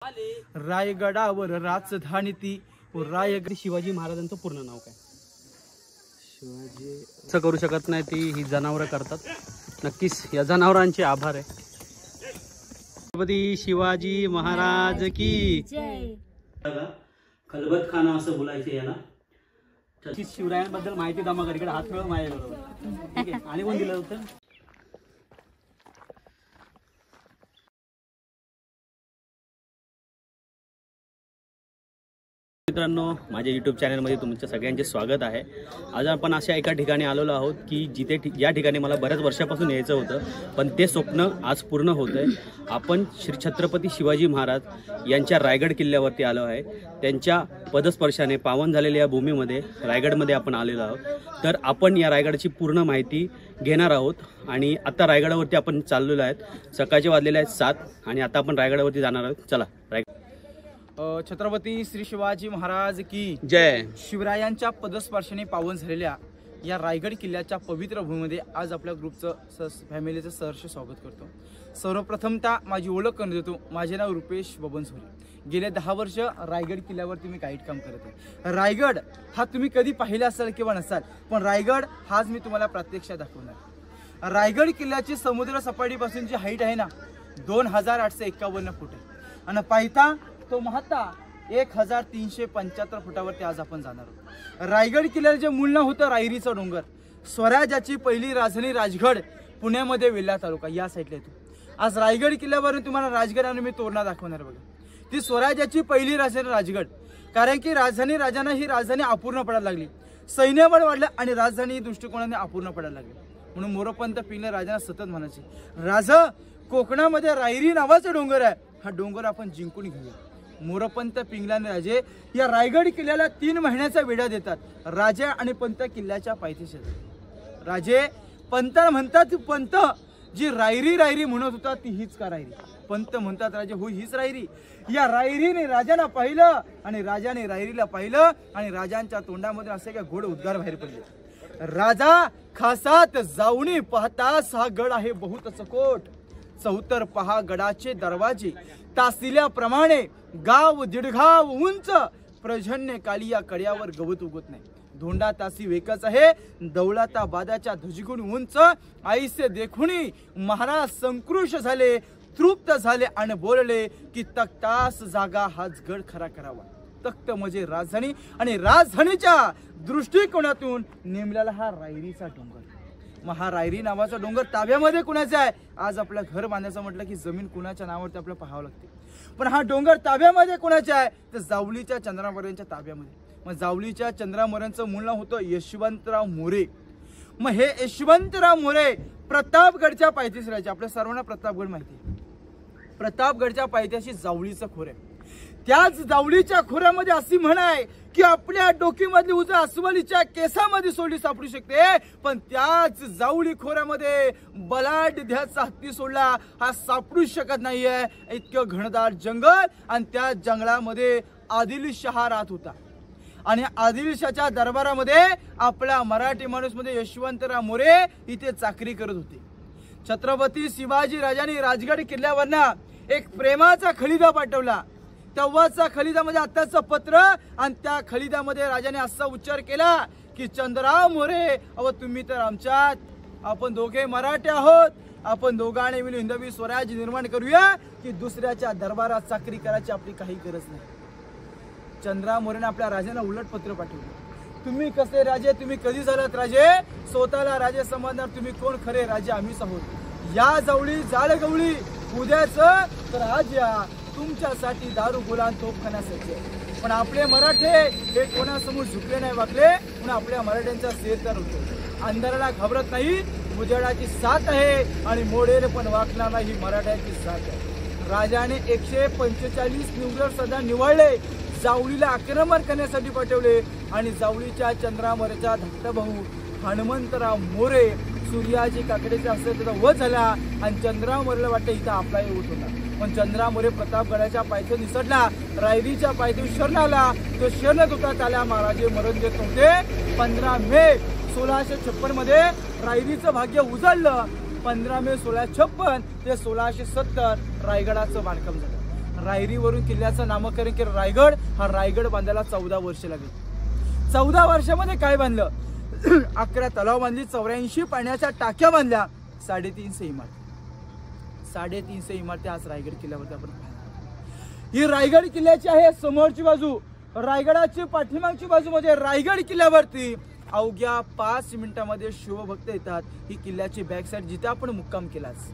रायगडावर राजधानी ती रायगड शिवाजी महाराजांचं पूर्ण नाव काय? शिवाजी असं करू शकत नाही, ती ही जनावरं करतात. नक्कीच या जनावरांचे आभार आहे. छत्रपती शिवाजी महाराज की जय. खलबत खाना असं बोलायचे याला. शिवरायांबद्दल माहिती दामाकडे हात मिळव माझ्या बरोबर. ठीक आहे. आणि कोण दिलं होतं? मित्रांनो, माझ्या यूट्यूब चॅनलमध्ये तुमच्या सगळ्यांचे स्वागत आहे. आज आपण अशा एका ठिकाणी आलेलो आहोत की या ठिकाणी मला बऱ्याच वर्षापासून यायचं होतं, पण ते स्वप्न आज पूर्ण होत आहे. आपण श्री छत्रपती शिवाजी महाराज यांच्या रायगड किल्ल्यावरती आलो आहे. त्यांच्या पदस्पर्शाने पावन झालेल्या या भूमीमध्ये रायगडमध्ये आपण आलेलो आहोत. तर आपण या रायगडची पूर्ण माहिती घेणार आहोत. आणि आता रायगडावरती आपण चाललेलो आहेत. सकाळचे वाजलेले आहेत 7 आणि आता आपण रायगडावरती जाणार आहोत. चला रायगड. छत्रपती श्री शिवाजी महाराज की जय. शिवरायांच्या पदस्पर्शाने पावन झालेल्या या रायगड किल्ल्याच्या पवित्र भूमीमध्ये आज आपल्या ग्रुपचं फॅमिलीचं सहर्ष स्वागत करतो. सर्वप्रथमतः माझी ओळख करून देतो. माझे नाव रुपेश बबन सोरे. गेले 10 वर्ष रायगड किल्ल्यावरती मी गाईड काम करत आहे. रायगड हा तुम्ही कधी पाहिला असाल किंवा नसाल, पण रायगड हाच मी तुम्हाला प्रत्यक्षात दाखवणार. रायगड किल्ल्याची समुद्र सपाटीपासून जी हाईट आहे ना 2851 फूट आहे. आणि पायथा तो महत्ता 1375 फुटावरती आज आपण जाणार आहोत. रायगड किल्ल्याला जे मूळ नाव होतं रायरीचा डोंगर. स्वराज्याची पहिली राजधानी राजगड पुण्यामध्ये वेल्हा तालुका या साईडला येतो. आज रायगड किल्ल्यावरून तुम्हाला राजगड आणि मी तोरणा दाखवणार बघा. ती स्वराज्याची पहिली राजधानी राजगड. कारण की राजधानी राजांना ही राजधानी अपूर्ण पडायला लागली. सैन्यबळ वाढलं आणि राजधानी दृष्टिकोनाने अपूर्ण पडायला लागली. म्हणून मोरोपंत पिंगले राजांना सतत म्हणायचे, राजा कोकणामध्ये रायरी नावाचा डोंगर आहे, हा डोंगर आपण जिंकून घेऊया. मोरोपंत पिंगलाने राजे या रायगड किल्ल्याला 3 महिन्याचा वेढा देतात. राजा आणि पंत किल्ल्याच्या पायथ्याशी. राजे पंताला म्हणतात, पंत जी रायरी रायरी म्हणत होता ती हीच का रायरी? पंत म्हणतात, राजे हो हीच रायरी. या रायरीने राजाला पाहिलं आणि राजाने रायरीला पाहिलं आणि राजांच्या तोंडामध्ये असे काय गोड उद्गार बाहेर पडले. राजा खासात जाऊनी पाहतास हा गड आहे बहुत चकोट. चौतर पहा गडाचे दरवाजे तासिल्याप्रमाणे गाव दीडगाव उंच. प्रजन्य काली या कड्यावर गवत उगत नाही. धोंडा तासी वेकच आहे दौलता बादाच्या धजगुण उंच. आईसे देखुनी महाराज संकृश झाले, तृप्त झाले आणि बोलले की तख्तास जागा हाच गड खरा करावा. तख्त म्हणजे राजधानी आणि राजधानीच्या दृष्टिकोनातून नेमलेला हा रायरीचा डोंगर. हा रायरी नावाचा डोंगर ताब्यामध्ये कुणाचा आहे? आज आपलं घर बांधायचं म्हटलं की जमीन कुणाच्या नावावरती आपल्याला पाहावं लागते. पण हा डोंगर ताब्यामध्ये कुणाचा आहे? तर जावलीच्या चंद्रामोऱ्यांच्या ताब्यामध्ये. मग जावलीच्या चंद्रामोऱ्यांचं मूळ नाव होतं यशवंतराव मोरे. मग हे यशवंतराव मोरे प्रतापगडच्या पायथ्याशी राहायचे. आपल्या सर्वांना प्रतापगड माहिती आहे. प्रतापगडच्या पायथ्याशी जावलीचं खोर आहे. त्याच जावलीच्या खोऱ्यामध्ये अशी म्हण आहे की आपल्या डोकीमधली उजळ अस्वलीच्या केसामध्ये सोडली सापडू शकते, पण त्याच जावली खोऱ्यामध्ये बलाढ्याचा हत्ती सोडला हा सापडू शकत नाहीये. इतकं घनदाट जंगल आणि त्या जंगलामध्ये आदिलशहा राहत होता. आणि आदिलशाच्या दरबारामध्ये आपला मराठी माणूस मध्ये यशवंतराव मोरे इथे चाकरी करत होते. छत्रपती शिवाजी राजांनी राजगड किल्ल्यावरना एक प्रेमाचा खलिदा पाठवला. तेव्हाचा खलिदामध्ये आत्ताचं पत्र आणि त्या खलिदामध्ये राजाने असा उच्चार केला की चंद्रराव मोरे अव तुम्ही तर आमच्यात, आपण दोघे मराठी आहोत, आपण दोघांनी मिळून हिंदवी स्वराज्य निर्माण करूया की दुसऱ्याच्या दरबारात चाकरी करायची आपली काही गरज नाही. चंद्रराव मोरेने आपल्या राजांना उलट पत्र पाठवलं. तुम्ही कसे राजे, तुम्ही कधी झालात राजे, स्वतःला राजे समजणार, तुम्ही कोण खरे राजे? आम्हीच आहोत. या जवळी जाळ गवळी उद्याच तर आज या तुमच्यासाठी दारू गुलाम तोफखाना सज्ज. पण आपले मराठे हे कोणासमोर झुकले नाही, वाकले. म्हणून आपल्या मराठ्यांचा शेरदार होतो. अंधाराला घाबरत नाही, उजेडाची साथ आहे आणि मोडेल पण वाकणार नाही, मराठ्याची साथ आहे. राजाने 145 निवडक सदा निवडले. जावळीला आक्रमण करण्यासाठी पाठवले आणि जावळीच्या चंद्रामोरेचा धाकटा भाऊ हनुमंतराव मोरे सूर्याची काकडीचा असं त्याचा वध झाला आणि चंद्रराव मोरेला वाटतं इथं आपला येऊत होता. पण चंद्रराव मोरे प्रतापगडाच्या पायथ्यावर निसटला. रायरीच्या पायथ्यावर शरण आला. तो शरणत होता, त्याला महाराजे मरण देत नव्हते. 15 मे 1656 मध्ये रायरीचं भाग्य उजळलं. 15 मे 1656 ते 1670 रायगडाचं बांधकाम झालं. रायरीवरून किल्ल्याचं नामकरण केलं रायगड. हा रायगड बांधायला 14 वर्ष लागली. 14 वर्षामध्ये काय बांधलं? 11 तलाव बांधली, 84 पाण्याच्या टाक्या बांधल्या, 350 इमारती. 350 इमारती आज रायगड किल्ल्यावरती आपण पाहतो. ही रायगड किल्ल्याची आहे समोरची बाजू. रायगडाची पाठीमागची बाजू म्हणजे रायगड किल्ल्यावरती अवघ्या 5 मिनिटांमध्ये शिवभक्त येतात. ही किल्ल्याची बॅक साईड जिथे आपण मुक्काम केलाच,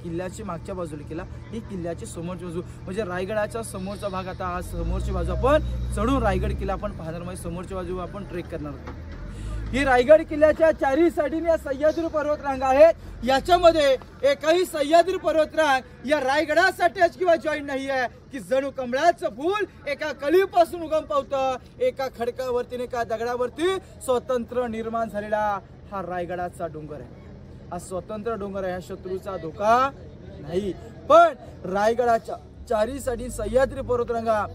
किल्ल्याची मागच्या बाजूला केला, ही किल्ल्याची समोरची बाजू म्हणजे रायगडाचा समोरचा भाग. आता हा समोरची बाजू आपण चढून रायगड किल्ला आपण पाहणार, म्हणजे समोरची बाजू आपण ट्रेक करणार आहोत. ही रायगड किल्ल्याच्या चारही साईडीने या सह्याद्री पर्वतरांगा आहेत. याच्यामध्ये एकही सह्याद्री पर्वतरांग या रायगडासाठीच किंवा जॉईन नाही आहे की जणू कमळाचं फूल एका कळीपासून उगम पावतं, एका खडकावरती एका दगडावरती स्वतंत्र निर्माण झालेला हा रायगडाचा डोंगर आहे. हा स्वतंत्र डोंगर आहे, हा शत्रूचा धोका नाही. पण रायगडाच्या चारही साईडी सह्याद्री पर्वतरांगा,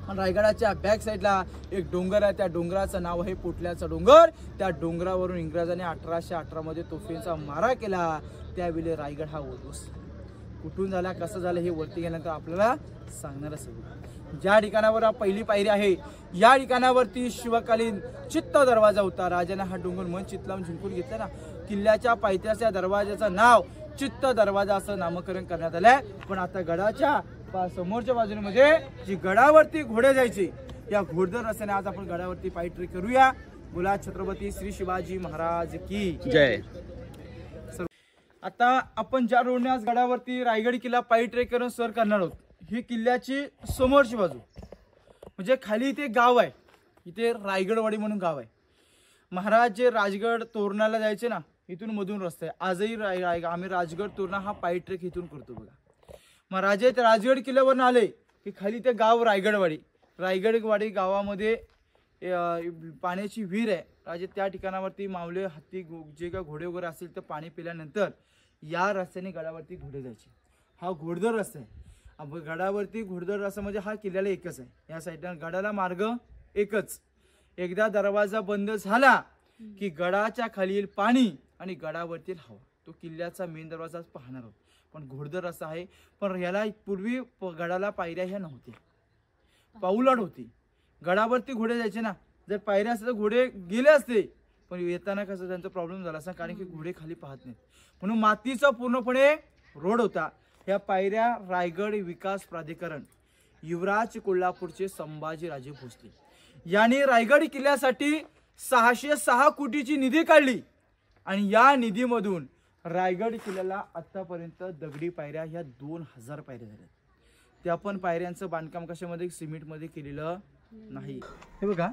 रायगडाच्या बॅक साईडला एक डोंगर आहे. त्या डोंगराचं नाव आहे पोटल्याचा डोंगर. त्या डोंगरावरून इंग्रजांनी 1818 मध्ये तोफेंचा मारा केला. त्यावेळी रायगड हा उद्ध्वस्त. कुठून झाला, कसं झालं हे वरती गेल्यानंतर आपल्याला सांगणार असेल. ज्या ठिकाणावर पहिली पायरी आहे या ठिकाणावरती शिवकालीन चित्त दरवाजा होता. राजाने हा डोंगर मन चित्त लावून झुंकून घेतला ना. किल्ल्याच्या पायथ्याच्या दरवाजाचं नाव चित्त दरवाजा असं नामकरण करण्यात आलंय. पण आता गडाच्या समोरच्या बाजूने म्हणजे जी गडावरती घोडे जायचे या घोडदळ रस्त्याने आज आपण गडावरती पायी ट्रेक करूया. बोला छत्रपती श्री शिवाजी महाराज की जय. आता आपण ज्या रोडने आज गडावरती रायगड किल्ला पायी ट्रेक करून सर करणार आहोत, ही किल्ल्याची समोरची बाजू म्हणजे खाली इथे गाव आहे, इथे रायगडवाडी म्हणून गाव आहे. महाराज जे राजगड तोरणाला जायचे ना, इथून मधून रस्ता आहे. आजही आम्ही राजगड तोरणा हा पायी ट्रेक इथून करतो बघा. मग राजे राजगड किल्ल्यावरून आले की खाली ते गाव रायगडवाडी. रायगडवाडी गावामध्ये पाण्याची विहीर आहे. राजे त्या ठिकाणावरती मावले, हत्ती, जे का घोडे वगैरे असेल तर पाणी पिल्यानंतर या रस्त्याने गडावरती घोडे जायचे. हा घोडदळ रस्ता आहे. गडावरती घोडदळ रस्ता म्हणजे हा किल्ल्याला एकच आहे. या साईडला गडाला मार्ग एकच. एकदा दरवाजा बंद झाला की गडाच्या खालील पाणी आणि गडावरती हवा, तो किल्ल्याचा मेन दरवाजा पाहणार आहोत. पण घोडदळ रस्ता आहे. पण याला पूर्वी गडाला पायऱ्या ह्या नव्हत्या, पाऊलाट होती. गडावरती घोडे जायचे ना, जर पायऱ्या असते तर घोडे गेले असते, पण येताना कसं त्यांचा प्रॉब्लेम झाला असता, कारण की घोडे खाली पाहत नाहीत. म्हणून मातीचा पूर्णपणे रोड होता. ह्या पायऱ्या रायगड विकास प्राधिकरण युवराज कोल्हापूरचे संभाजीराजे भोसले यांनी रायगड किल्ल्यासाठी 606 कोटीची निधी काढली. आणि या निधीमधून रायगड किल्ल्याला आतापर्यंत दगडी पायऱ्या ह्या 2000 पायऱ्या झाल्या. त्या पण पायऱ्यांचं बांधकाम कशामध्ये, सिमेंटमध्ये केलेलं नाही. हे बघा.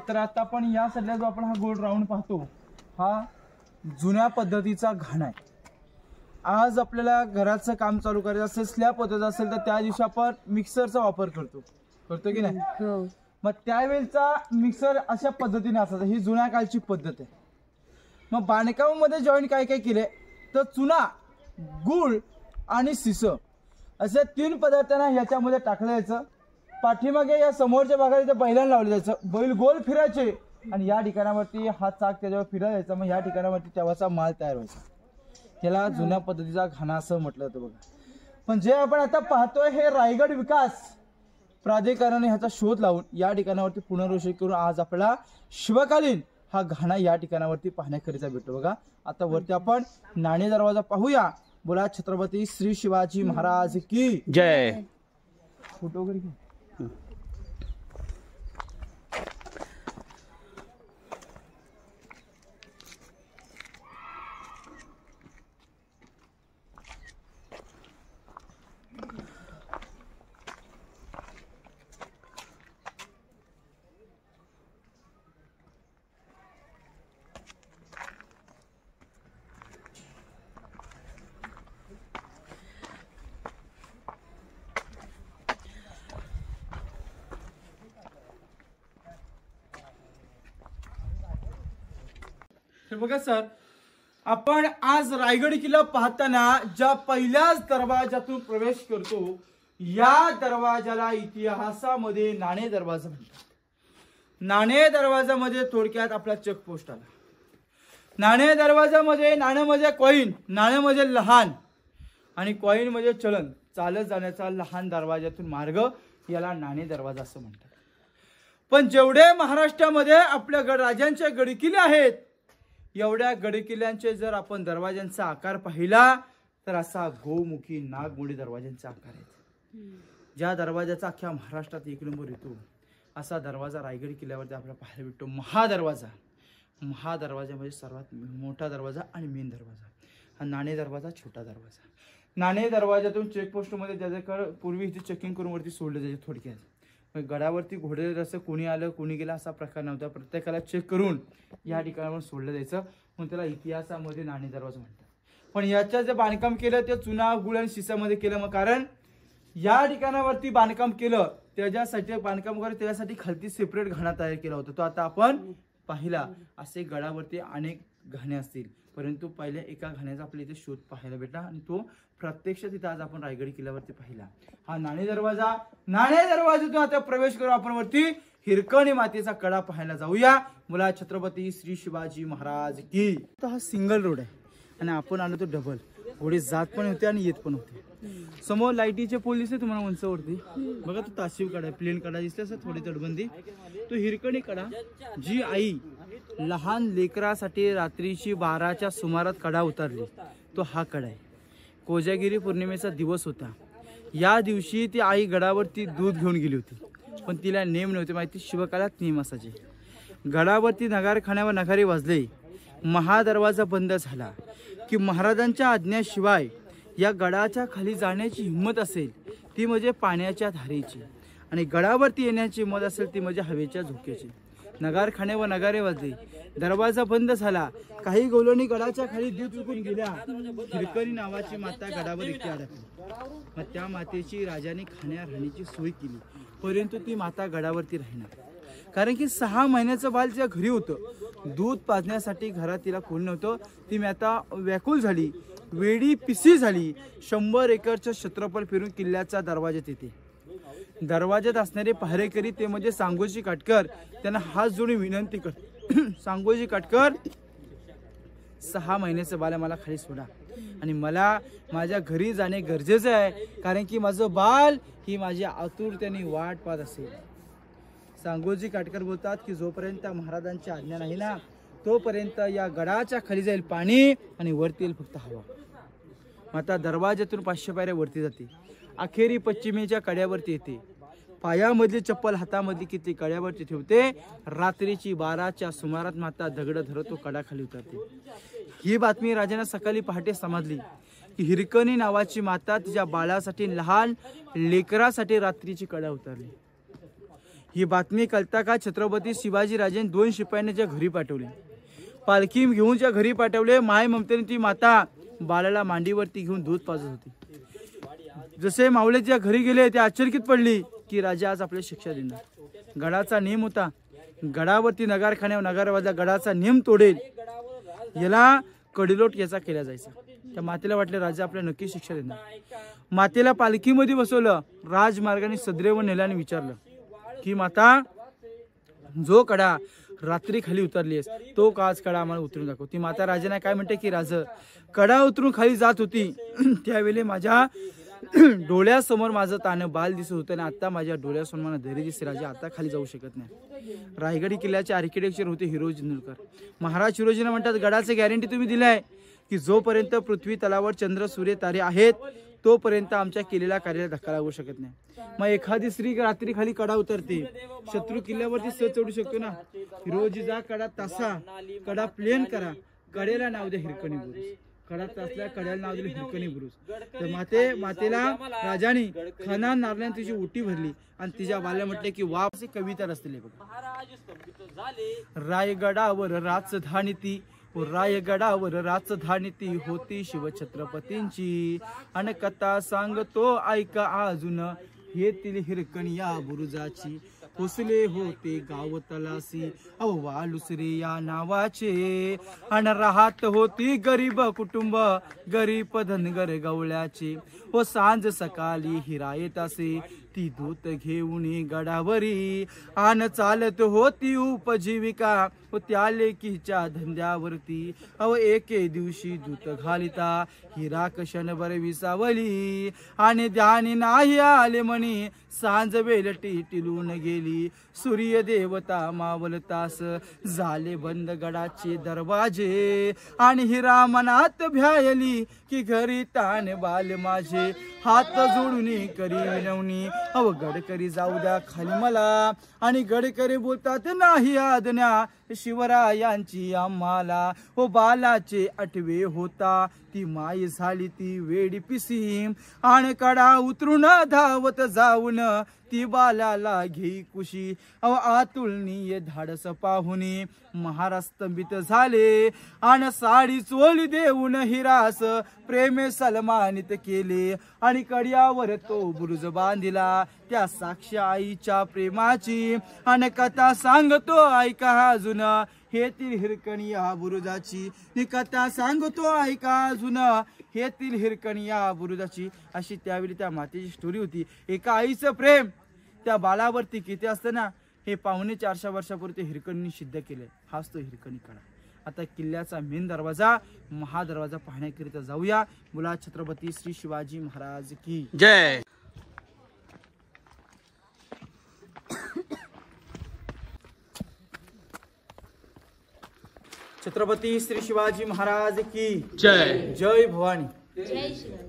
तर आता आपण या साईडला जो आपण हा गोल राऊंड पाहतो, हा जुन्या पद्धतीचा घाण आहे. आज आपल्याला घराचं काम चालू करायचं असेल, स्लॅब पद्धत असेल तर त्या दिवशी आपण मिक्सरचा वापर करतो की नाही. मग त्यावेळेचा मिक्सर अशा पद्धतीने असायचा. ही जुन्या काळची पद्धत आहे. मग बांधकामामध्ये जॉईन काय काय केले तर चुना, गुळ आणि शिस असे 3 पदार्थांना ह्याच्यामध्ये टाकलं जायचं. पाठीमागे या समोरच्या भागात इथे बैलांना लावलं जायचं. बैल गोल फिरायचे आणि या ठिकाणावरती हा चाक त्याच्यावर फिरायचा. मग या ठिकाणावरती तेव्हाचा माल तयार व्हायचा. त्याला जुन्या पद्धतीचा घाणा असं म्हटलं जातं बघा. पण जे आपण आता पाहतोय हे रायगड विकास प्राधिकरणाने ह्याचा शोध लावून या ठिकाणावरती पुनर्वसित करून आज आपल्याला शिवकालीन हा घाणा या ठिकाणावरती पाहण्याकरिता भेटतो बघा. आता वरती आपण नाणे दरवाजा पाहूया. बोला छत्रपती श्री शिवाजी महाराज की जय. फोटो वगैरे घे. बघा सर, आपण आज रायगड किल्ला पाहताना ज्या पहिल्याच दरवाजातून प्रवेश करतो या दरवाजाला इतिहासामध्ये नाणे दरवाजा म्हणतात. नाणे दरवाजामध्ये थोडक्यात आपला चेक पोस्ट आला. नाणे दरवाजामध्ये नाणं म्हणजे कॉईन, नाणं म्हणजे लहान आणि कॉईन म्हणजे चलन. चालत जाण्याचा लहान दरवाजातून मार्ग याला नाणे दरवाजा असं म्हणतात. पण जेवढे महाराष्ट्रामध्ये आपल्या राजांच्या गडकिल्ले आहेत, एवढ्या गडकिल्ल्यांचे जर आपण दरवाजांचा आकार पाहिला तर असा गोमुखी नागमोडी दरवाजांचा आकार आहे. ज्या दरवाजाचा अख्ख्या महाराष्ट्रात एक नंबर येतो असा दरवाजा रायगड किल्ल्यावरती आपल्याला पाहायला भेटतो. महादरवाजा म्हणजे सर्वात मोठा दरवाजा आणि मेन दरवाजा. हा नाणे दरवाजा, छोटा दरवाजा. नाणे दरवाजातून चेकपोस्टमध्ये ज्याच्याकडे पूर्वी इथे चेकिंग करून वरती सोडलं जायचे. थोडक्यात गडावरती घोडे रस्ते कोणी आलं कोणी गेलं असा प्रकार नव्हता. प्रत्येकाला चेक करून या ठिकाणावर सोडलं जायचं. म्हणून त्याला इतिहासामध्ये नाणे दरवाजा म्हणतात. पण याच्या जे बांधकाम केलं ते चुना गुळ आणि शिसामध्ये केलं. मग कारण या ठिकाणावरती बांधकाम केलं त्याच्यासाठी बांधकाम वगैरे त्याच्यासाठी खालती सेपरेट घाणा तयार केला होता. तो आता आपण पाहिला. असे गडावरती अनेक घाणे असतील, परंतु पहिल्या एका घाण्याचा आपल्या इथे शोध पाहायला भेटला आणि तो प्रत्यक्ष तिथे आज आपण रायगड किल्ल्यावरती पाहिला. हा नाणे दरवाजा. नाणे दरवाजातून आता प्रवेश करू आपण वरती हिरकणी मातेचा कडा पाहायला जाऊया. मुला छत्रपती श्री शिवाजी महाराज की. हा सिंगल रोड आहे आणि आपण आलो तो डबल. घोडे जात पण होते आणि येत पण होते. समोर लाईटीचे पोल दिसते तुम्हाला उंचावरती बघा. तो ताशीव कडा आहे, प्लेन कडा दिसते असं थोडी तटबंदी. तो हिरकणी कडा जी आई लहान लेकरासाठी रात्रीची 12च्या सुमारात कडा उतरली तो हा कडा आहे. कोजागिरी पौर्णिमेचा दिवस होता. या दिवशी ती आई गडावरती दूध घेऊन गेली होती, पण तिला नेम नव्हते माहिती. शिवकालात नेम असायचे. गडावरती नगारखान्यावर नगारे वाजले. महादरवाजा बंद झाला की महाराजांच्या आज्ञेशिवाय या गडाच्या खाली जाण्याची हिंमत असेल ती म्हणजे पाण्याच्या धारेची, आणि गडावरती येण्याची हिंमत असेल ती म्हणजे हवेच्या झोक्याची. नगारखान्यावर नगारे वाजले. दरवाजा बंद झाला. काही गोलोनी गडाच्या खाली दूध चुकून गेल्या. हिरकणी नावाची माता गडावर एकटी अडकली. मग त्या मातेची राजाने खाण्या राहण्याची सोय केली, परंतु ती माता गडावरती राहिणार. कारण की 6 महिन्याचं बाल तिच्या घरी होतं. दूध पाजण्यासाठी घरात तिला कोण नव्हतं. ती माता व्याकुल झाली, वेडी पिसी झाली. 100 एकरचं क्षेत्रफळ फिरून किल्ल्याच्या दरवाज्यात येते. दरवाज्यात असणारे पहारेकरी ते म्हणजे सांगोजी काटकर. त्यांना हात जोडून विनंती कर सांगोजी काटकर, 6 महिन्याचं बाल मला खाली सोडा आणि मला माझ्या घरी जाणे गरजेचं आहे, कारण की माझं बाल ही माझी आतुरतेने वाट पाहत असेल. सांगोजी काटकर बोलतात की जोपर्यंत महाराजांची आज्ञा नाही ना तोपर्यंत या गडाच्या खाली जाईल पाणी आणि वरती येईल फक्त हवा. माता दरवाज्यातून 500 पायऱ्या वरती जाते. अखेरी पश्चिमेच्या कड्यावरती येते. पायामधली चप्पल हातामधली किती कड्यावरती ठेवते. रात्रीची 12च्या सुमारात माता दगड धरत तो कडा खाली उतरते. ही बातमी राजांना सकाळी पहाटे समजली की हिरकणी नावाची माता तिच्या बाळासाठी लहान लेकरासाठी रात्रीची कडा उतरली. ही बातमी कळता का छत्रपती शिवाजी राजांनी 2 शिपायांना ज्या घरी पाठवले, पालखी घेऊन ज्या घरी पाठवले, माय ममतेने ती माता बाळाला मांडीवरती घेऊन दूध पाजत होती. जसे मावळे ज्या घरी गेले ते आश्चर्यचकित पडली की राजा आज आपल्याला शिक्षा देणार. गडाचा नियम होता, गडावरती नगारखान्यावर नगार वाजला, गडाचा नियम तोडेल याला कडिलोट याचा केला जायचा. त्या मातेला वाटले राजा आपल्याला नक्की शिक्षा देणार. मातेला पालखीमध्ये बसवलं, राजमार्गाने सदरेवर नेल्याने विचारलं की माता, जो कडा रात्री खाली उतरलीस तो काच कडा आम्हाला उतरून दाखव. ती माता राजांना काय म्हणते की राज, कडा उतरून खाली जात होती त्यावेळी माझ्या डोळ्यासमोर माझं तानं बाल दिसत होतं आणि आता माझ्या डोळ्यासमोर मला धैर्य दिसते. राजा आता खाली जाऊ शकत नाही. रायगडी किल्ल्याचे आर्किटेक्चर होते हिरोजी जिंदुलकर. महाराज शिरोजीने म्हणतात गडाचे गॅरंटी तुम्ही दिलाय की जोपर्यंत पृथ्वी तलावर चंद्र सूर्य तारे आहेत तोपर्यंत आमच्या केलेल्या कार्याला धक्का लागू शकत नाही. मग एखादी स्त्री रात्री खाली कडा उतरते, शत्रू किल्ल्यावरती सहज चढू शकतो ना. हिरोजीचा कडा तासा, कडा प्लेन करा, कडेला नाव द्या हिरकणी बुरुज. कडा तासल्या कड्याला नाव दिलं हिरकणी बुरुज. तर मातेला राजाने खाना नारल्याने तिची ओटी भरली आणि तिच्या बाल्या म्हटले की वा. असे कविता रचले बघा. रायगडावर राजधानी रायगडावर राजधानी होती शिवछत्रपतींची, आणि कथा सांगतो ऐका अजून येथील हिरकणी या बुरुजाची. पोचले होते गाव तलासी वालुसरे या नावाचे आणि राहत होती गरीब कुटुंब गरीब धनगर गवळ्याचे हो सांज सकाळी हिरा येत असे ती दूत घेऊन गडावरी आन चालत होती उपजीविका व त्या लेकीच्या धंद्यावरती एके दिवशी दूत घालिता हिरा कशनभर विसावली आणि ध्यानी नाही आले म्हणे सांज वेलटी टिलून गेली सूर्य देवता मावलतास झाले बंद गडाचे दरवाजे आणि हिरा मनात भ्यायली की घरी ताण बाल माझे हात जोडून करी विनवणी गडकरी जाऊ द्या खाली मला आणि गडकरी बोलतात नाही आज्ञा शिवरायांची आम्हाला हो बालाचे 8वे होता ती माय झाली ती वेडी पिसी आणि कडा उतरून धावत जाऊन ती बालाला घेई कुशी आतुलनीय धाडस पाहुनी महाराज स्तंभित झाले आणि साडी चोली देऊन हिरास प्रेमे सन्मानित केले आणि कड्यावर तो बुरुज बांधिला त्या साक्ष आईच्या प्रेमाची आणि कथा सांगतो ऐका अजून हे तील हिरकणी या बुरुजाची कथा सांगतो ऐका अजून हे तील हिरकणी या बुरुजाची अशी त्यावेळी त्या मातेची स्टोरी होती. एका आईचं प्रेम त्या बालावरती किती असतं ना हे 450 वर्षापूर्वी हिरकणींनी सिद्ध केले. हाच तो हिरकणी कडा. आता किल्ल्याचा मेन दरवाजा महादरवाजा पाहण्याकरिता जाऊया. बोला छत्रपती श्री शिवाजी महाराज की जय. छत्रपती श्री शिवाजी महाराज की जय. जय भवानी.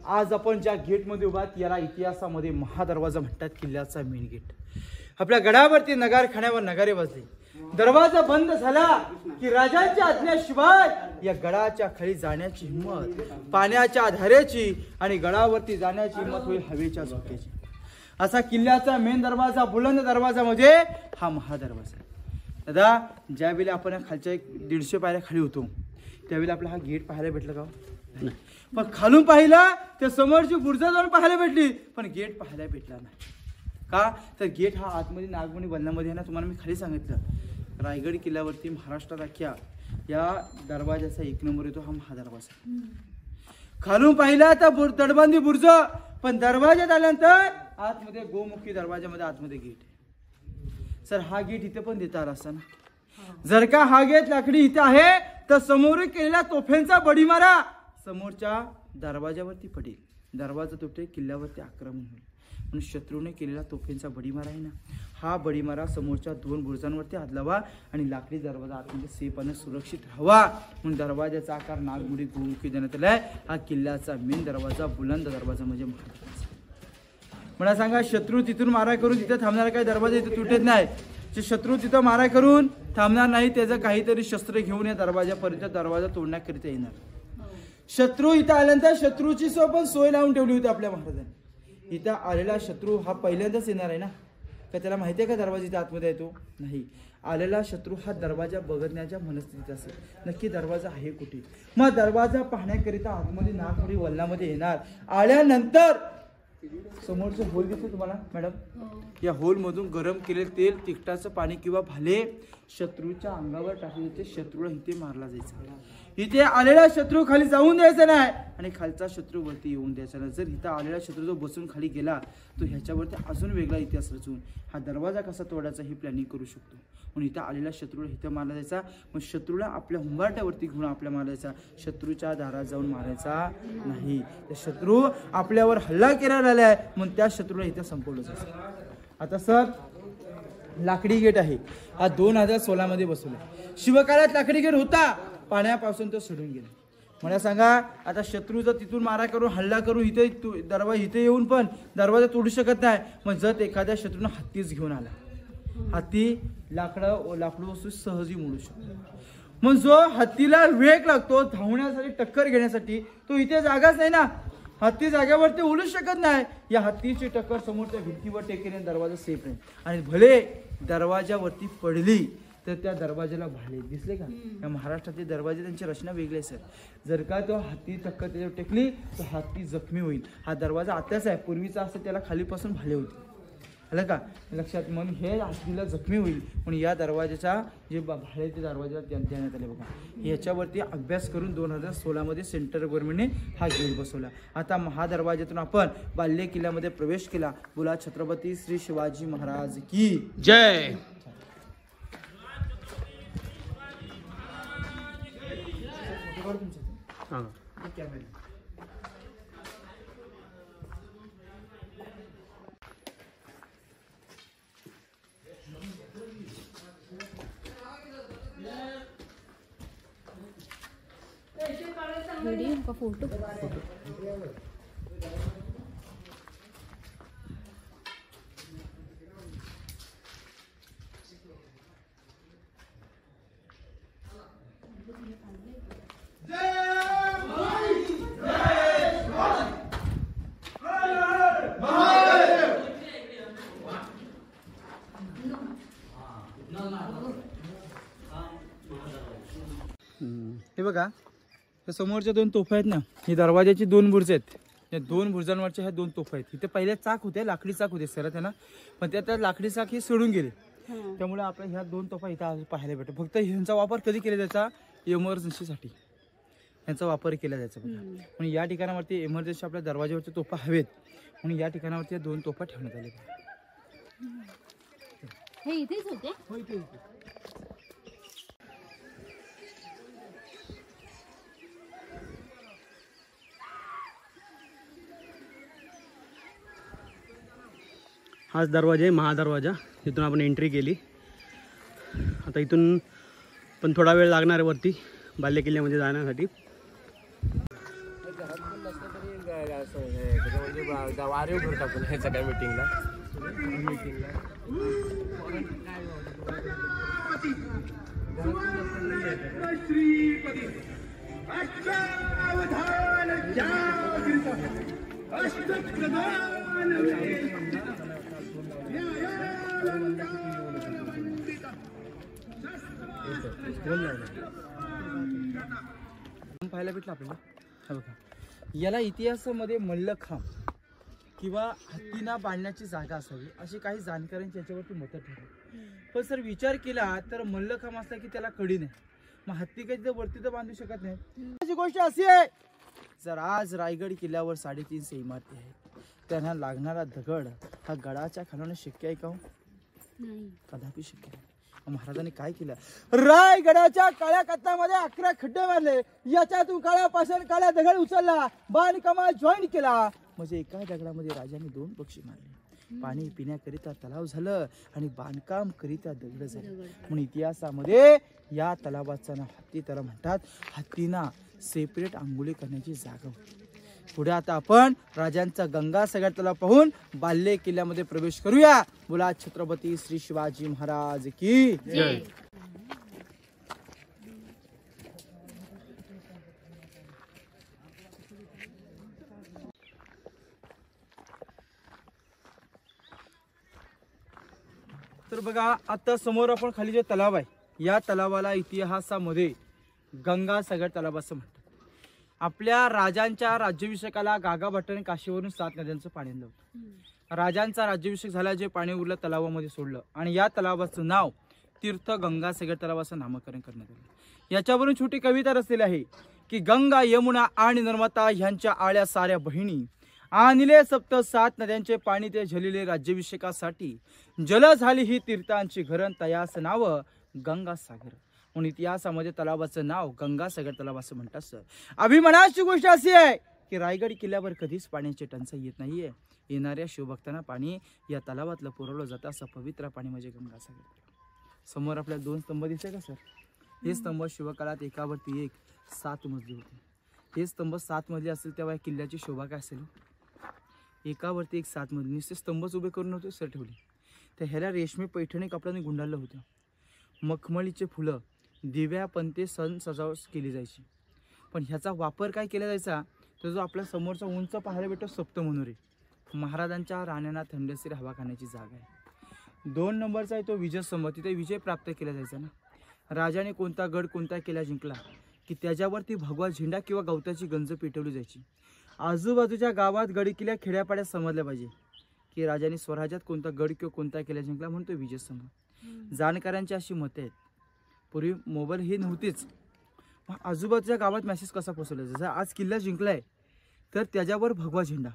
आज आपण ज्या गेट मध्ये उभात याला इतिहासामध्ये महादरवाजा म्हणतात. किल्ल्याचा मेन गेट. आपल्या गडावरती नगारखान्यावर नगारे वाजले. दरवाजा बंद झाला की राजांच्या आज्ञेशिवाय या गडाच्या खाली जाण्याची हिंमत पाण्याच्या धारेची आणि गडावरती जाण्याची हिंमत होईल हवेच्या झोक्याची. असा किल्ल्याचा मेन दरवाजा बुलंद दरवाजा म्हणजे हा महादरवाजा. दादा ज्यावेळी आपण खालच्या 150 पायऱ्या खाली होतो त्यावेळी आपला हा गेट पाहायला भेटला का? पण खालून पाहिला तर समोरची बुर्ज जाऊन पाहायला भेटली पण गेट पाहायला भेटला नाही. का तर गेट हा आतमध्ये नागमणी वनामध्ये आहे ना. तुम्हाला मी खाली सांगितलं रायगड किल्ल्यावरती महाराष्ट्रात अख्ख्या या दरवाजाचा 1 नंबर येतो हा महादरवाजा. खालून पाहिला तर तटबंदी बुर्ज पण दरवाज्यात आल्यानंतर आतमध्ये गोमुखी दरवाजामध्ये आतमध्ये गेट. सर हा गेट इथे पण देता आला असता ना. जर का हा गेट लाकडी इथे आहे तर समोर केलेला तोफेंचा बडी मारा समोरच्या दरवाजावरती पडेल. दरवाजा तुटे किल्ल्यावरती आक्रमण होईल. म्हणून शत्रूने केलेला तोफेंचा बडीमारा आहे ना हा बडीमारा समोरच्या 2 बुरुजांवरती आदलावा आणि लाकडी दरवाजा आतमध्ये सेफाने सुरक्षित राहावा म्हणून दरवाजाचा आकार नागमोडी गोमुखी देण्यात आलाय. हा किल्ल्याचा मेन दरवाजा बुलंद दरवाजा म्हणजे महादरवाजा. मला सांगा शत्रू तिथून मारा करून तिथे थांबणार काय? दरवाजा इथे तुटत नाही. जे शत्रू तिथं मारा करून थांबणार नाही त्याचं काहीतरी शस्त्र घेऊन या दरवाजापर्यंत दरवाजा तोडण्याकरिता येणार. शत्रू इथं आल्यानंतर शत्रूची पण सोय लावून ठेवली होती आपल्या महाराजांनी. इथं आलेला शत्रू हा पहिल्यांदाच येणार आहे ना. का त्याला माहिती आहे का दरवाजा इथे आतमध्ये येतो? नाही. आलेला शत्रू हा दरवाजा बघण्याच्या मनस्थितीत असेल नक्की दरवाजा आहे कुठे. मग दरवाजा पाहण्याकरिता आतमध्ये नागमोडी वलनामध्ये येणार. आल्यानंतर समोरचं होल दिसतो तुम्हाला मॅडम. या होल मधून गरम केलेलं तेल तिखटाचं पाणी किंवा भाले शत्रूच्या अंगावर टाकले शत्रूला इथे मारला जायचा. इथे आलेला शत्रू खाली जाऊन द्यायचा नाही आणि खालचा शत्रू वरती येऊन द्यायचा नाही. जर इथं आलेला शत्रू जो बसून खाली गेला तो ह्याच्यावरती अजून वेगळा इतिहास रचून हा दरवाजा कसा तोडायचा ही प्लॅनिंग करू शकतो. म्हणून इथं आलेल्या शत्रूला इथं मारला जायचा. मग शत्रूला आपल्या हुंबारट्यावरती घेऊन आपल्या मारायचा. शत्रूच्या दारात जाऊन मारायचा नाही. तर शत्रू आपल्यावर हल्ला केला झालाय म्हणून त्या शत्रूला इथं संपवलं जायचं. आता सर लाकडी गेट आहे हा 2016 मध्ये बसवला. शिवकाळात लाकडी गेट होता पाण्यापासून तो सोडून गेला. मला सांगा आता शत्रू जर तिथून मारा करून हल्ला करून इथे दरवाजा इथे येऊन पण दरवाजा तोडू शकत नाही. मग जर एखाद्या शत्रूनं हत्तीच घेऊन आला हत्ती लाकडं वस्तू सहजी मोडू शकतो. मग जो हत्तीला वेग लागतो धावण्यासाठी टक्कर घेण्यासाठी तो इथे जागाच नाही ना. हत्ती जागेवरती उलू शकत नाही. या हत्तीची टक्कर समोरच्या भिंतीवर टेकेने दरवाजा सेफ राहील आणि भले दरवाजावरती पडली तर त्या दरवाजाला भाले दिसले का? या महाराष्ट्रातले दरवाजे त्यांची रचना वेगळी आहे सर. जर का तो हत्ती टक्कर त्याच्यावर टेकली तर हत्ती जखमी होईल. हा दरवाजा आताच आहे पूर्वीचा असं त्याला खालीपासून भाले होते. आलं का लक्षात. म्हणून हे हत्तीला जखमी होईल म्हणून या दरवाजाचा जे भाड्याचे दरवाजा देण्यात आले बघा. याच्यावरती अभ्यास करून 2016 मध्ये सेंट्रल गव्हर्नमेंटने हा गेट बसवला. आता हा दरवाजातून आपण बाल्य किल्ल्यामध्ये प्रवेश केला. बोला छत्रपती श्री शिवाजी महाराज की जय. हां वीडियो का फोटो हे बघा त्या समोरच्या 2 तोफा आहेत ना, ही दरवाजाची 2 बुर्ज आहेत. या 2 बुर्जांवरच्या ह्या 2 तोफा आहेत. इथे पहिले चाक होते, लाकडी चाक होते सरत आहे ना, पण त्या लाकडी चाक हे सोडून गेले. त्यामुळे आपल्या ह्या 2 तोफा इथं आज पाहायला भेटतो. फक्त ह्यांचा वापर कधी केला जायचा? इमर्जन्सीसाठी यांचा वापर केला जायचा. म्हणून या ठिकाणावरती इमर्जन्सी आपल्या दरवाजावरच्या तोफा हवेत म्हणून या ठिकाणावरती 2 तोफा ठेवण्यात आले. हे इथेच होते. हाच दरवाजा आहे, महादरवाजा. इथून आपण एंट्री केली. आता इथून पण थोडा वेळ लागणार आहे वरती बाल्य किल्ल्यामध्ये जाण्यासाठी. पाहायला भेटलं आपल्याला. हे बघा याला इतिहासामध्ये मल्लखांब किंवा हत्तीना बांधण्याची जागा असावी अशी काही जाणकारांची याच्यावरती मतं ठरली. पण सर विचार केला तर मल्लखांब असला की त्याला कडी नाही, मग हत्ती काही तिथं वरती तर बांधू शकत नाही. अशी गोष्ट अशी आहे, जर आज रायगड किल्ल्यावर 350 इमारती आहेत, त्यांना लागणारा दगड हा गडाच्या खालून शक्य आहे का? कदापि शक्य नाही. महाराजांनी काय केलं? रायगडाच्या काळ्या कत्तामध्ये 11 खड्डे मारले, याच्यातून काळ्यापासून काळ्या दगड उचलला, बांधकामात जॉईन केला. म्हणजे एका दगडामध्ये राजाने 2 पक्षी मारले. पाणी पिण्याकरिता तलाव झालं आणि बांधकाम करिता दगड झाले. म्हणून इतिहासामध्ये या तलावाचं नाव हत्ती तलाव म्हणतात. हत्तीना सेपरेट आंघोळी करण्याची जागा होती. पुढे आता आपण राजांचा गंगासागर तलाव पाहून बाल्य किल्ल्यामध्ये प्रवेश करूया. बोला छत्रपती श्री शिवाजी महाराज की जय. तर बघा आता समोर आपण खाली जे तलाव आहे, या तलावाला इतिहासामध्ये गंगासागर तलाव असं म्हणतात. आपल्या राजांच्या राज्याभिषेकाला गागा भट्टाने काशीवरून 7 नद्यांचं पाणी आणलं होतं. राजांचा राज्याभिषेक झाला, जे पाणी उरलं तलावामध्ये सोडलं आणि या तलावाचं नाव तीर्थ गंगासागर तलाव असं नामकरण करण्यात आलं. याच्यावरून छोटी कविता रचलेली आहे की गंगा यमुना आणि नर्मदा ह्यांच्या आळ्या साऱ्या बहिणी आणले सप्त 7 नद्यांचे पाणी ते झलिले राज्याभिषेकासाठी जल झाली ही तीर्थांची घरण तयास नाव गंगासागर. म्हणून इतिहासामध्ये तलावाचं नाव गंगासागर तलाव असं म्हणतात. सर अभिमानाची गोष्ट अशी आहे की रायगड किल्ल्यावर कधीच पाण्याची टंचाई येत नाहीये. येणाऱ्या शिवभक्तांना पाणी या तलावातलं पुरवलं जातं. असं पवित्र पाणी म्हणजे गंगासागर. समोर आपल्याला 2 स्तंभ दिसते का सर? हे स्तंभ शिवकाळात एकावरती एक 7 मजली होते. हे स्तंभ 7 मजली असेल तेव्हा या किल्ल्याची शोभा काय असेल? एकावरती एक 7 मजली. नुसते स्तंभच उभे करून नव्हते सर ठेवले, तर ह्याला रेशमी पैठणी कपड्याने गुंडाळलं होतं. मखमलीचे फुलं, दिव्या पंते सण सजावट केली जायची. पण ह्याचा वापर काय केला जायचा? तर जो आपल्या समोरचा उंच पाहायला भेटतो सप्तमनुरे, महाराजांच्या राण्यांना थंडशीर हवा खाण्याची जागा आहे. 2 नंबरचा आहे तो विजयस्तंभ. तिथे विजय प्राप्त केला जायचा ना. राजाने कोणता गड कोणता किल्ला जिंकला की त्याच्यावरती भगवा झेंडा किंवा गवताची गंज पेटवली जायची. आजूबाजूच्या गावात गड किल्ल्या खेड्यापाड्यात समजल्या पाहिजे. की राजाने स्वराज्यात कोणता गड किंवा कोणता किल्ला जिंकला म्हणून तो विजयस्तंभ. जाणकारांची अशी मतं आहेत. पूर्वी मोबाईल हे नव्हतेच, मग आजूबाजूच्या गावात मेसेज कसा पोहोचवला. जसं आज किल्ला जिंकलाय तर त्याच्यावर भगवा झेंडा,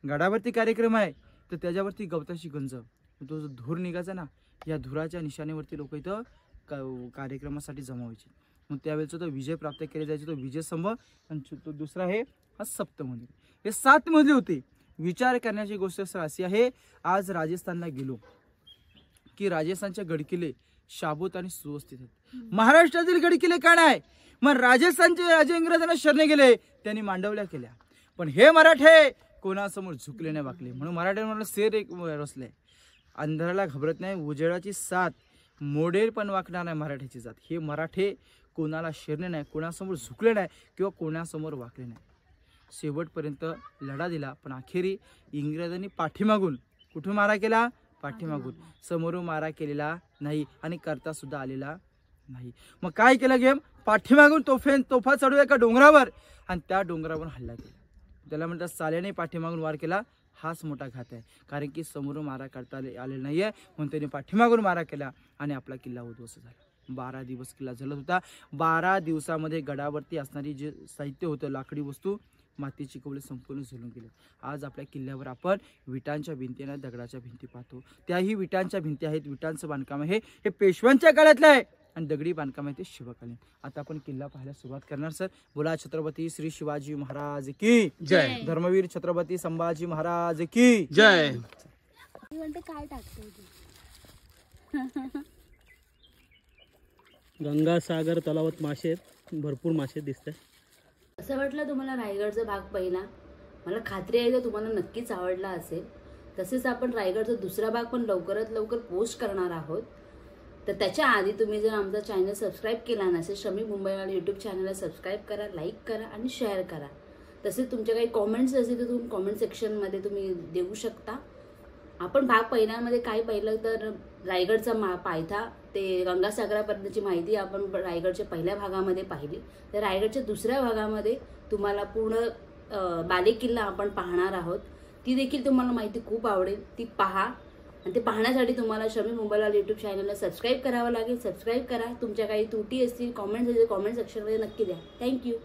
गडावरती कार्यक्रम आहे तर त्याच्यावरती गवताची गंज, तो जो धूर निघायचा ना, या धुराच्या निशाणीवरती लोक इथं कार्यक्रमासाठी जमा व्हायचे. मग त्यावेळेचा तो विजय प्राप्त केला जायचा, तो विजयस्तंभ. आणि तो दुसरा आहे हा सप्तमंदिर. हे 7 मजले होते. विचार करण्याची गोष्ट अशी आहे, आज राजस्थानला गेलो की राजस्थानचे गडकिल्ले शाबूत आणि सुव्यवस्थित आहेत. महाराष्ट्रातील गडकिल्ले काय नाही. मग राजस्थानचे राजे इंग्रजांना शरणे गेले, त्यांनी मांडवल्या केल्या, पण हे मराठे कोणासमोर झुकले नाही, वाकले. म्हणून मराठ्यांना शेर एक रचले, अंधाराला घाबरत नाही, उजेडाची साथ, मोडेल पण वाकणार नाही मराठ्याची जात. हे मराठे कोणाला शरणे नाही, कोणासमोर झुकले नाही किंवा कोणासमोर वाकले नाही. शेवटपर्यंत लढा दिला, पण अखेरी इंग्रजांनी पाठीमागून, कुठून मारा केला, पाठीमागून, समोरून मारा केलेला नाही आणि करता सुद्धा आलेला नाही. मग काय केलं गेम, पाठीमागून तोफा चढू एका डोंगरावर आणि त्या डोंगरावर हल्ला केला. त्याला म्हणतात साल्याने पाठीमागून वार केला, हाच मोठा घात आहे. कारण की समोरून मारा करता आलेला नाहीये, म्हणून त्याने पाठीमागून मारा केला आणि आपला किल्ला उद्ध्वस्त झाला. 12 दिवस किल्ला जळत होता. 12 दिवसामध्ये गडावरती असणारी जे साहित्य होतं, लाकडी वस्तू, मातीची कवळे संपूर्ण झुलून गेले. आज आपल्या किल्ल्यावर आपण विटांच्या भिंती आणि दगडाच्या भिंती पाहतो. त्याही विटांच्या भिंती आहेत, विटांचं बांधकाम आहे, हे पेशव्यांच्या काळातलं आहे आणि दगडी बांधकाम आहे ते शिवकालीन. आता आपण किल्ला पाहायला सुरुवात करणार. सर बोला, छत्रपती श्री शिवाजी महाराज की जय. धर्मवीर छत्रपती संभाजी महाराज की जय. मी म्हणते काय टाकतोय तू. गंगासागर तलावात मासे आहेत, भरपूर मासे दिसतात. असं वाटलं तुम्हाला रायगडचा भाग पहिला, मला खात्री आहे की तुम्हाला नक्कीच आवडला असेल. तसेच आपण रायगडचा दुसरा भाग पण लवकरात लवकर पोस्ट करणार आहोत. तर त्याच्या आधी तुम्ही जर आमचा चॅनल सबस्क्राईब केला नसेल, शमी मुंबईवाला यूट्यूब चॅनलला सबस्क्राईब करा, लाईक करा आणि शेअर करा. तसेच तुमचे काही कॉमेंट्स असतील तर तुम्ही कॉमेंट सेक्शनमध्ये तुम्ही देऊ शकता. आपण भाग पहिल्यामध्ये काय पाहिलं तर रायगडचा पायथा ते गंगासागरापर्यंतची माहिती आपण रायगडच्या पहिल्या भागामध्ये पाहिली. तर रायगडच्या दुसऱ्या भागामध्ये तुम्हाला पूर्ण बालेकिल्ला आपण पाहणार आहोत. ती देखील तुम्हाला माहिती खूप आवडेल, ती पहा. आणि ते पाहण्यासाठी तुम्हाला शमी मुंबईला यूट्यूब चॅनलला सबस्क्राईब करावं लागेल. सबस्क्राईब करा. तुमच्या काही त्रुटी असतील, कॉमेंट्स असतील, कॉमेंट सेक्शनमध्ये नक्की द्या. थँक्यू.